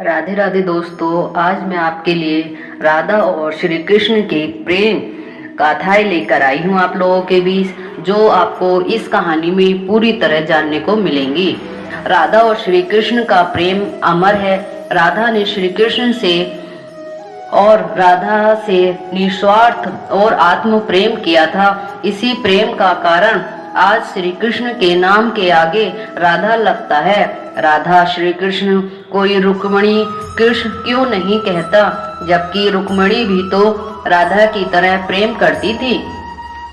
राधे राधे दोस्तों, आज मैं आपके लिए राधा और श्री कृष्ण के प्रेम गाथाएं लेकर आई हूँ आप लोगों के बीच, जो आपको इस कहानी में पूरी तरह जानने को मिलेंगी। राधा और श्री कृष्ण का प्रेम अमर है। राधा ने श्री कृष्ण से और राधा से निस्वार्थ और आत्म प्रेम किया था। इसी प्रेम का कारण आज श्री कृष्ण के नाम के आगे राधा लगता है। राधा श्री कृष्ण कोई रुक्मणी कृष्ण क्यों नहीं कहता, जबकि रुक्मणी भी तो राधा की तरह प्रेम करती थी।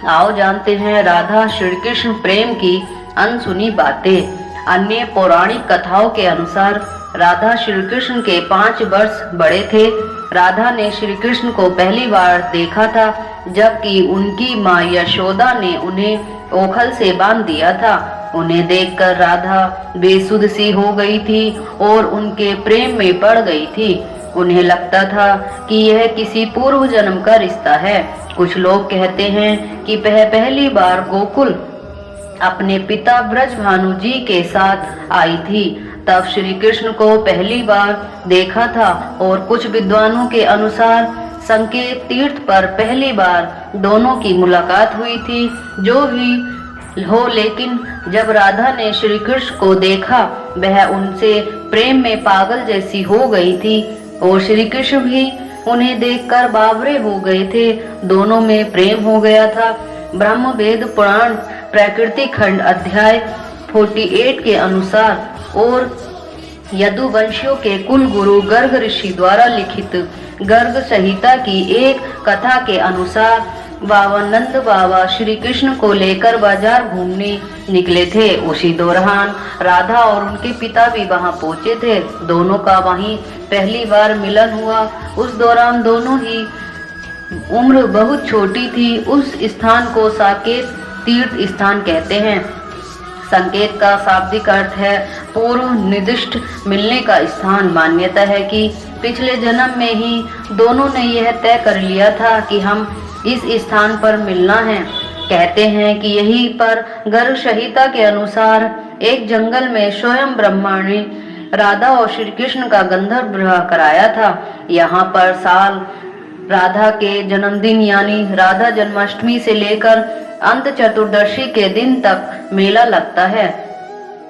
आओ जानते हैं राधा श्री कृष्ण प्रेम की अनसुनी बातें। अन्य पौराणिक कथाओं के अनुसार राधा श्री कृष्ण के 5 वर्ष बड़े थे। राधा ने श्री कृष्ण को पहली बार देखा था जबकि उनकी माँ यशोदा ने उन्हें ओखल से बांध दिया था। उन्हें देखकर राधा बेसुध सी हो गई थी और उनके प्रेम में पड़ गई थी। उन्हें लगता था कि यह किसी पूर्व जन्म का रिश्ता है। कुछ लोग कहते हैं कि पहली बार गोकुल अपने पिता ब्रजभानु जी के साथ आई थी, तब श्री कृष्ण को पहली बार देखा था। और कुछ विद्वानों के अनुसार संकेत तीर्थ पर पहली बार दोनों की मुलाकात हुई थी। जो भी हो, लेकिन जब राधा ने श्री कृष्ण को देखा, वह उनसे प्रेम में पागल जैसी हो गई थी और श्री कृष्ण भी उन्हें देखकर बावरे हो गए थे। दोनों में प्रेम हो गया था। ब्रह्म वेद पुराण प्रकृति खंड अध्याय 48 के अनुसार और यदुवंशियों के कुल गुरु गर्ग ऋषि द्वारा लिखित गर्ग संहिता की एक कथा के अनुसार बाबानंद बाबा श्री कृष्ण को लेकर बाजार घूमने निकले थे। उसी दौरान राधा और उनके पिता भी वहां पहुंचे थे। दोनों का वहीं पहली बार मिलन हुआ। उस दौरान दोनों ही उम्र बहुत छोटी थी। उस स्थान को साकेत तीर्थ स्थान कहते हैं। संकेत का शाब्दिक अर्थ है पूर्व निर्दिष्ट मिलने का स्थान। मान्यता है कि पिछले जन्म में ही दोनों ने यह तय कर लिया था कि हम इस स्थान पर मिलना है। कहते हैं कि यहीं पर गर्ग संहिता के अनुसार एक जंगल में स्वयं ब्रह्मा ने राधा और श्री कृष्ण का गंधर्व विवाह कराया था। यहाँ पर साल राधा के जन्मदिन यानी राधा जन्माष्टमी से लेकर अंत चतुर्दशी के दिन तक मेला लगता है।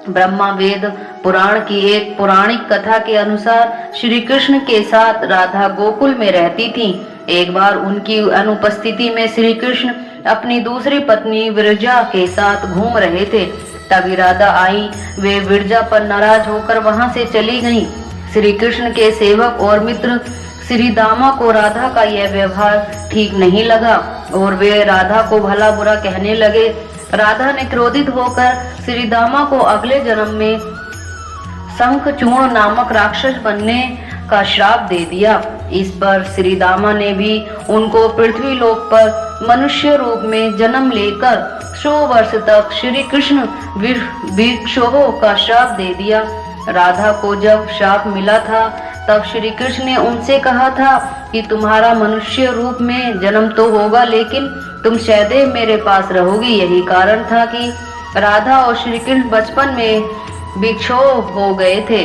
ब्रह्मा वेद पुराण की एक पौराणिक कथा के अनुसार श्री कृष्ण के साथ राधा गोकुल में रहती थी। एक बार उनकी अनुपस्थिति में श्री कृष्ण अपनी दूसरी पत्नी विरजा के साथ घूम रहे थे। तभी राधा आई। वे विरजा पर नाराज होकर वहां से चली गईं। श्री कृष्ण के सेवक और मित्र श्री दामा को राधा का यह व्यवहार ठीक नहीं लगा और वे राधा को भला बुरा कहने लगे। राधा ने क्रोधित होकर श्री दामा को अगले जन्म में शंखचूर्ण नामक राक्षस बनने का श्राप दे दिया। इस पर श्री दामा ने भी उनको पृथ्वी लोक पर मनुष्य रूप में जन्म लेकर 100 वर्ष तक श्री कृष्ण भिक्षुओं का श्राप दे दिया। राधा को जब श्राप मिला था तब श्री कृष्ण ने उनसे कहा था कि तुम्हारा मनुष्य रूप में जन्म तो होगा, लेकिन तुम सदैव मेरे पास रहोगी। यही कारण था कि राधा और श्री कृष्ण बचपन में भिक्षु हो गए थे।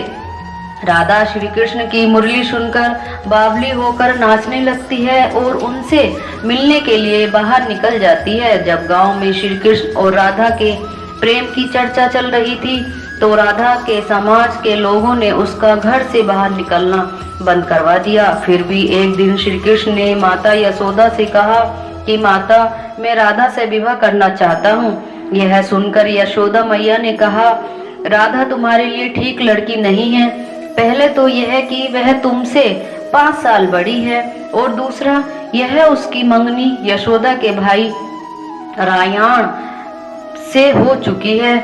राधा श्री कृष्ण की मुरली सुनकर बावली होकर नाचने लगती है और उनसे मिलने के लिए बाहर निकल जाती है। जब गांव में श्री कृष्ण और राधा के प्रेम की चर्चा चल रही थी तो राधा के समाज के लोगों ने उसका घर से बाहर निकलना बंद करवा दिया। फिर भी एक दिन श्री कृष्ण ने माता यशोदा से कहा कि माता, मैं राधा से विवाह करना चाहता हूँ। यह सुनकर यशोदा मैया ने कहा, राधा तुम्हारे लिए ठीक लड़की नहीं है। पहले तो यह कि वह तुमसे 5 साल बड़ी है और दूसरा यह उसकी मंगनी यशोदा के भाई रायाण से हो चुकी है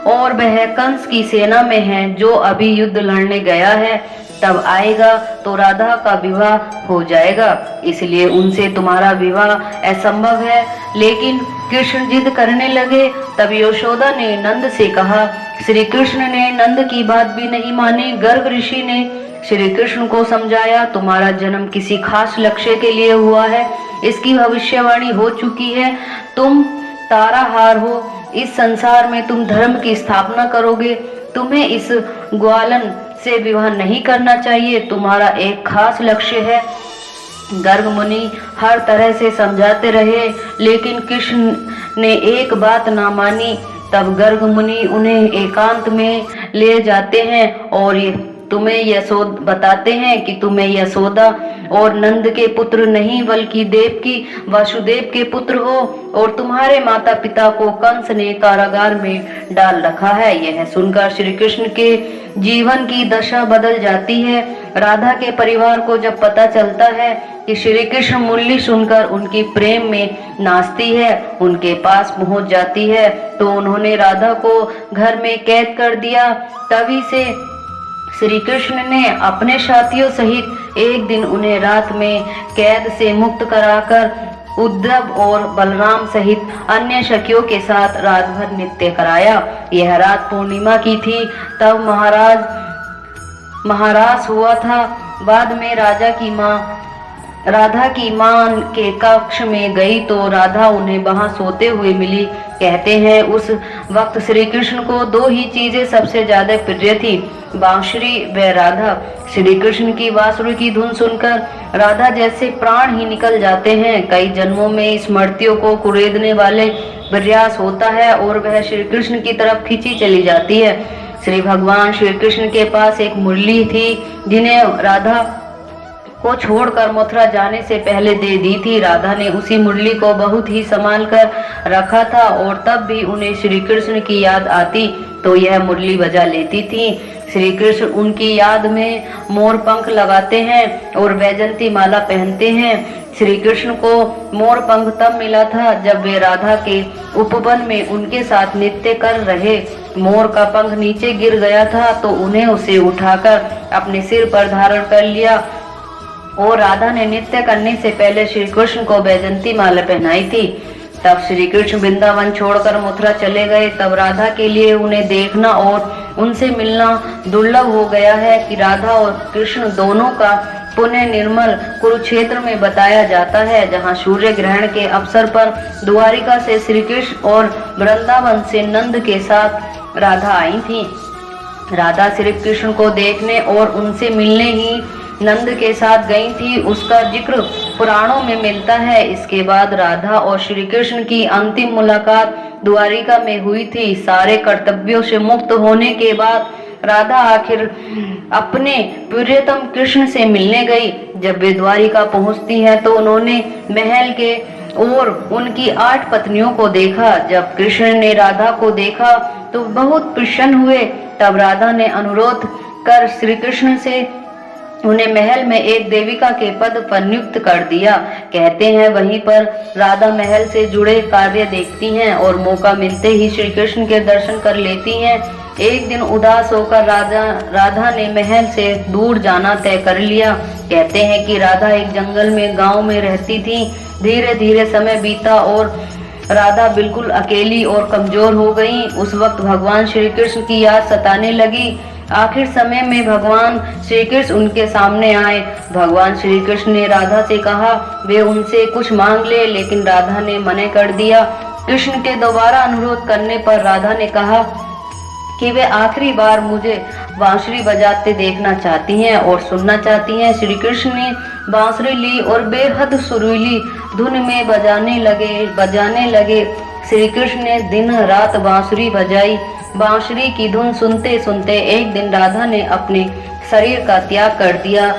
और वह कंस की सेना में है जो अभी युद्ध लड़ने गया है। तब आएगा तो राधा का विवाह हो जाएगा, इसलिए उनसे तुम्हारा विवाह असंभव है। लेकिन कृष्ण जिद करने लगे। तब यशोदा ने नंद से कहा। श्री कृष्ण ने नंद की बात भी नहीं मानी। गर्ग ऋषि ने श्री कृष्ण को समझाया, तुम्हारा जन्म किसी खास लक्ष्य के लिए हुआ है, इसकी भविष्यवाणी हो चुकी है। तुम ताराहार हो। इस संसार में तुम धर्म की स्थापना करोगे। तुम्हें इस ग्वालन से विवाह नहीं करना चाहिए, तुम्हारा एक खास लक्ष्य है। गर्ग मुनि हर तरह से समझाते रहे, लेकिन कृष्ण ने एक बात ना मानी। तब गर्ग मुनि उन्हें एकांत में ले जाते हैं और बताते हैं कि तुम्हें यशोदा और नंद के पुत्र नहीं बल्कि देवकी वासुदेव के पुत्र हो, और तुम्हारे माता पिता को कंस ने कारागार में डाल रखा है। यह सुनकर श्री कृष्ण के जीवन की दशा बदल जाती है। राधा के परिवार को जब पता चलता है कि श्री कृष्ण मुरली सुनकर उनकी प्रेम में नाचती है, उनके पास पहुंच जाती है, तो उन्होंने राधा को घर में कैद कर दिया। तभी से श्री कृष्ण ने अपने साथियों सहित एक दिन उन्हें रात में कैद से मुक्त कराकर उद्धव और बलराम सहित अन्य सखियों के साथ रात भर नृत्य कराया। यह रात पूर्णिमा की थी। तब महाराज हुआ था। बाद में राधा की मां के कक्ष में गई तो राधा उन्हें वहां सोते हुए मिली। कहते हैं उस वक्त श्री कृष्ण को दो ही चीजें सबसे ज्यादा प्रिय थी, बांसुरी व राधा। श्री कृष्ण की बांसुरी की धुन सुनकर राधा जैसे प्राण ही निकल जाते हैं। कई जन्मों में स्मृतियों को कुरेदने वाले प्रयास होता है और वह श्री कृष्ण की तरफ खींची चली जाती है। श्री भगवान श्री कृष्ण के पास एक मुरली थी जिन्हें राधा को छोड़कर मथुरा जाने से पहले दे दी थी। राधा ने उसी मुरली को बहुत ही संभाल कर रखा था और तब भी उन्हें श्री कृष्ण की याद आती तो यह मुरली बजा लेती थी। श्री कृष्ण उनकी याद में मोर पंख लगाते हैं और वैजंती माला पहनते हैं। श्री कृष्ण को मोर पंख तब मिला था जब वे राधा के उपवन में उनके साथ नृत्य कर रहे। मोर का पंख नीचे गिर गया था तो उन्हें उसे उठाकर अपने सिर पर धारण कर लिया और राधा ने नृत्य करने से पहले श्री कृष्ण को वैजंती माला पहनाई थी। तब श्री कृष्ण वृंदावन छोड़कर मथुरा चले गए। तब राधा के लिए उन्हें देखना और उनसे मिलना दुर्लभ हो गया है कि राधा और कृष्ण दोनों का पुण्य निर्मल कुरुक्षेत्र में बताया जाता है, जहां सूर्य ग्रहण के अवसर पर द्वारिका से श्री कृष्ण और वृंदावन से नंद के साथ राधा आई थी। राधा श्री कृष्ण को देखने और उनसे मिलने ही नंद के साथ गई थी, उसका जिक्र पुराणों में मिलता है। इसके बाद राधा और श्री कृष्ण की अंतिम मुलाकात द्वारिका में हुई थी। सारे कर्तव्यों से मुक्त होने के बाद राधा आखिर अपने प्रियतम कृष्ण से मिलने गई। जब वे द्वारिका पहुंचती हैं तो उन्होंने महल के और उनकी 8 पत्नियों को देखा। जब कृष्ण ने राधा को देखा तो बहुत प्रसन्न हुए। तब राधा ने अनुरोध कर श्री कृष्ण से उन्हें महल में एक देविका के पद पर नियुक्त कर दिया। कहते हैं वहीं पर राधा महल से जुड़े कार्य देखती हैं और मौका मिलते ही श्री कृष्ण के दर्शन कर लेती हैं। एक दिन उदास होकर राधा ने महल से दूर जाना तय कर लिया। कहते हैं कि राधा एक जंगल में गांव में रहती थी। धीरे धीरे समय बीता और राधा बिल्कुल अकेली और कमजोर हो गई। उस वक्त भगवान श्री कृष्ण की याद सताने लगी। आखिर समय में भगवान श्री कृष्ण उनके सामने आए। भगवान श्री कृष्ण ने राधा से कहा वे उनसे कुछ मांग ले, लेकिन राधा ने मना कर दिया। कृष्ण के दोबारा अनुरोध करने पर राधा ने कहा कि वे आखिरी बार मुझे बांसुरी बजाते देखना चाहती हैं और सुनना चाहती हैं। श्री कृष्ण ने बांसुरी ली और बेहद सुरीली धुन में बजाने लगे। श्री कृष्ण ने दिन रात बांसुरी बजाई। बांसुरी की धुन सुनते सुनते एक दिन राधा ने अपने शरीर का त्याग कर दिया।